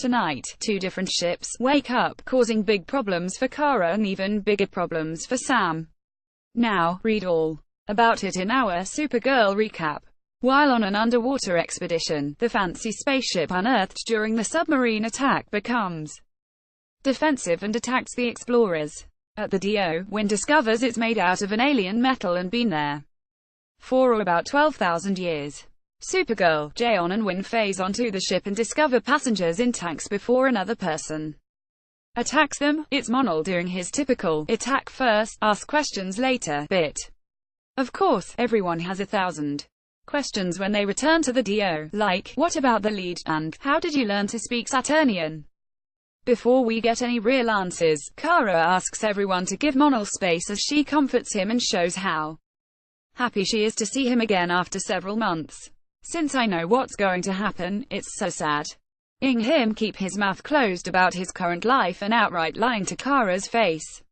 Tonight, two different ships wake up, causing big problems for Kara and even bigger problems for Sam. Now, read all about it in our Supergirl recap. While on an underwater expedition, the fancy spaceship unearthed during the submarine attack becomes defensive and attacks the explorers. At the DO, Wynn discovers it's made out of an alien metal and been there for about 12,000 years. Supergirl, Jayon and Wynn phase onto the ship and discover passengers in tanks before another person attacks them. It's Monel doing his typical attack first, ask questions later bit. Of course, everyone has 1,000 questions when they return to the DO, like, what about the lead, and, how did you learn to speak Saturnian? Before we get any real answers, Kara asks everyone to give Monel space as she comforts him and shows how happy she is to see him again after several months. Since I know what's going to happen, it's so sad. Seeing him keep his mouth closed about his current life and outright lying to Kara's face.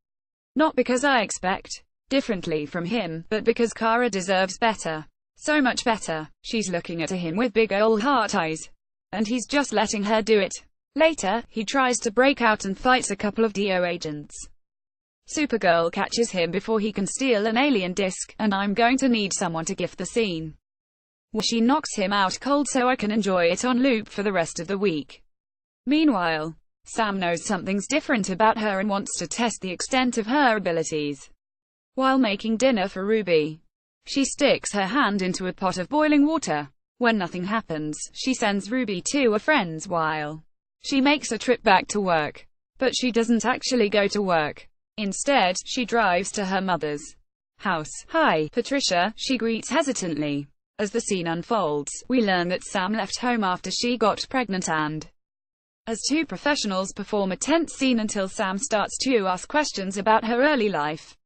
Not because I expect differently from him, but because Kara deserves better. So much better. She's looking at him with big ol' heart eyes. And he's just letting her do it. Later, he tries to break out and fights a couple of DO agents. Supergirl catches him before he can steal an alien disc, and I'm going to need someone to gift the scene. She knocks him out cold so I can enjoy it on loop for the rest of the week. Meanwhile, Sam knows something's different about her and wants to test the extent of her abilities. While making dinner for Ruby, she sticks her hand into a pot of boiling water. When nothing happens, she sends Ruby to a friend's while she makes a trip back to work. But she doesn't actually go to work. Instead, she drives to her mother's house. Hi, Patricia, she greets hesitantly. As the scene unfolds, we learn that Sam left home after she got pregnant and, as two professionals perform a tense scene until Sam starts to ask questions about her early life.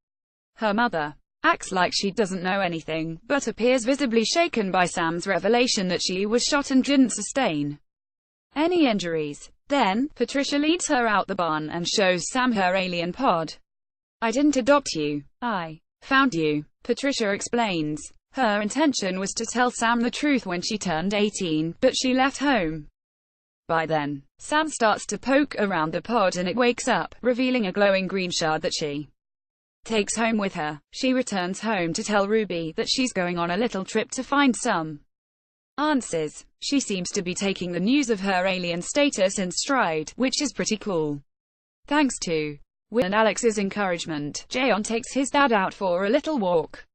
Her mother acts like she doesn't know anything, but appears visibly shaken by Sam's revelation that she was shot and didn't sustain any injuries. Then, Patricia leads her out the barn and shows Sam her alien pod. I didn't adopt you. I found you, Patricia explains. Her intention was to tell Sam the truth when she turned 18, but she left home. By then, Sam starts to poke around the pod and it wakes up, revealing a glowing green shard that she takes home with her. She returns home to tell Ruby that she's going on a little trip to find some answers. She seems to be taking the news of her alien status in stride, which is pretty cool. Thanks to Wynn and Alex's encouragement, Jayon takes his dad out for a little walk.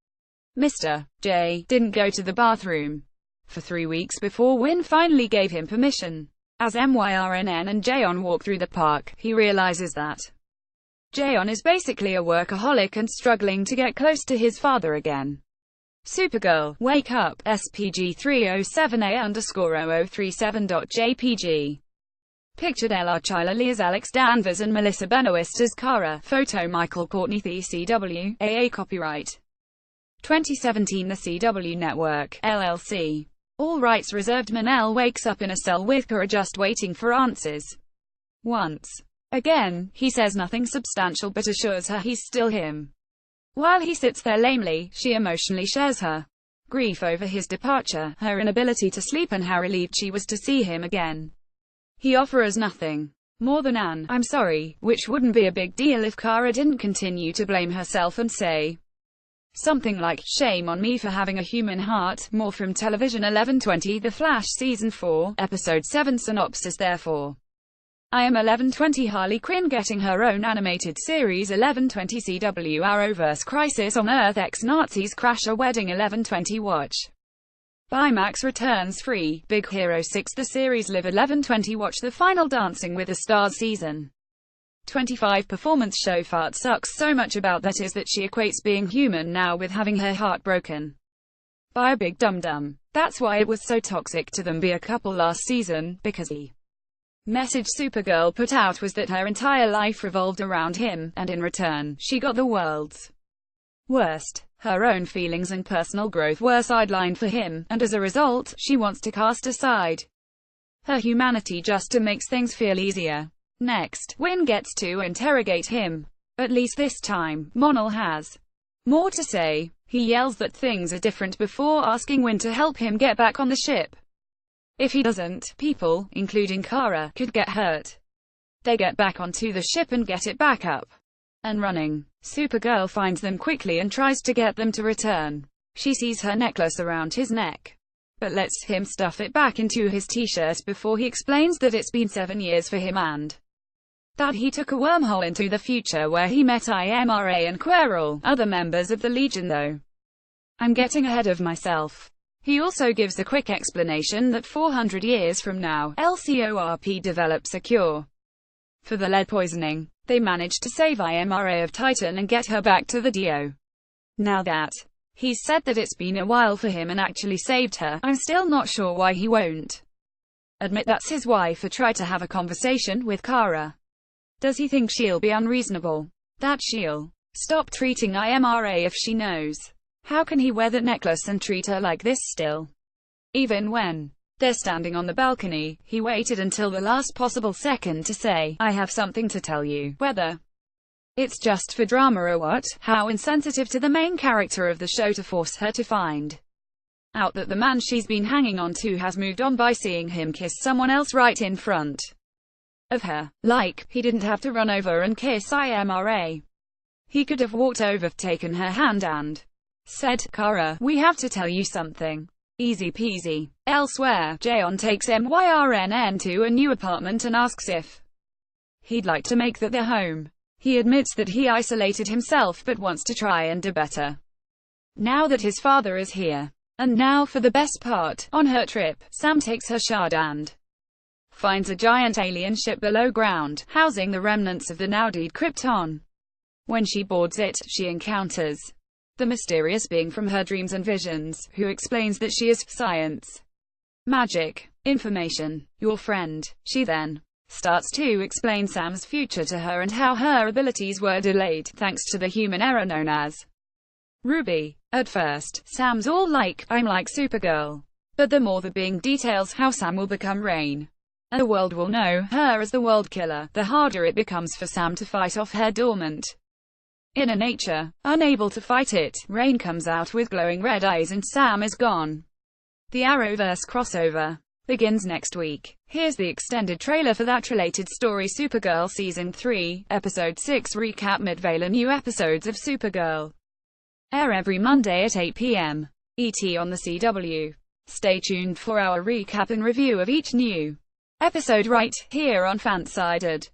Mr. J didn't go to the bathroom for 3 weeks before Wynn finally gave him permission. As Myrnn and Jayon walk through the park, he realizes that Jayon is basically a workaholic and struggling to get close to his father again. Supergirl, wake up, SPG 307A_0037.jpg. Pictured Ella Chiley as Alex Danvers and Melissa Benoist as Kara. Photo Michael Courtney The CW, AA Copyright 2017 The CW Network, LLC. All rights reserved. Manel wakes up in a cell with Kara just waiting for answers. Once again, he says nothing substantial but assures her he's still him. While he sits there lamely, she emotionally shares her grief over his departure, her inability to sleep and how relieved she was to see him again. He offers nothing more than an "I'm sorry," which wouldn't be a big deal if Kara didn't continue to blame herself and say something like, "Shame on me for having a human heart." More from television. 11:20 The Flash Season 4, Episode 7 Synopsis. Therefore, I am 11:20 Harley Quinn getting her own animated series. 11:20 CW Arrowverse Crisis on Earth X Nazis Crash a Wedding. 11:20 Watch Baymax returns free. Big Hero 6 The series live. 11:20 Watch the final Dancing with the Stars Season 25 performance show. Fart sucks so much about that is that she equates being human now with having her heart broken by a big dum-dum. That's why it was so toxic to them be a couple last season, because the message Supergirl put out was that her entire life revolved around him, and in return, she got the world's worst. Her own feelings and personal growth were sidelined for him, and as a result, she wants to cast aside her humanity just to make things feel easier. Next, Wynn gets to interrogate him. At least this time, Monel has more to say. He yells that things are different before asking Wynn to help him get back on the ship. If he doesn't, people, including Kara, could get hurt. They get back onto the ship and get it back up and running. Supergirl finds them quickly and tries to get them to return. She sees her necklace around his neck, but lets him stuff it back into his t-shirt before he explains that it's been 7 years for him and that he took a wormhole into the future where he met IMRA and Querl, other members of the Legion though. I'm getting ahead of myself. He also gives a quick explanation that 400 years from now, LCORP develops a cure for the lead poisoning. They managed to save IMRA of Titan and get her back to the DO. Now that he's said that it's been a while for him and actually saved her, I'm still not sure why he won't admit that's his wife or try to have a conversation with Kara. Does he think she'll be unreasonable? That she'll stop treating IMRA if she knows? How can he wear that necklace and treat her like this still? Even when they're standing on the balcony, he waited until the last possible second to say, I have something to tell you, whether it's just for drama or what. How insensitive to the main character of the show to force her to find out that the man she's been hanging on to has moved on by seeing him kiss someone else right in front of her. Like, he didn't have to run over and kiss IMRA. He could have walked over, taken her hand and said, Kara, we have to tell you something. Easy peasy. Elsewhere, Jayon takes MYRNN to a new apartment and asks if he'd like to make that their home. He admits that he isolated himself but wants to try and do better now that his father is here. And now for the best part. On her trip, Sam takes her shard and finds a giant alien ship below ground, housing the remnants of the now dead Krypton. When she boards it, she encounters the mysterious being from her dreams and visions, who explains that she is science, magic, information, your friend. She then starts to explain Sam's future to her and how her abilities were delayed, thanks to the human error known as Ruby. At first, Sam's all like, I'm like Supergirl. But the more the being details how Sam will become Rain, and the world will know her as the World Killer, the harder it becomes for Sam to fight off her dormant inner nature. Unable to fight it, Rain comes out with glowing red eyes and Sam is gone. The Arrowverse crossover begins next week. Here's the extended trailer for that related story. Supergirl Season 3, Episode 6 Recap. Mid-Vale. New episodes of Supergirl air every Monday at 8 p.m. ET on the CW. Stay tuned for our recap and review of each new episode right here on Fansided.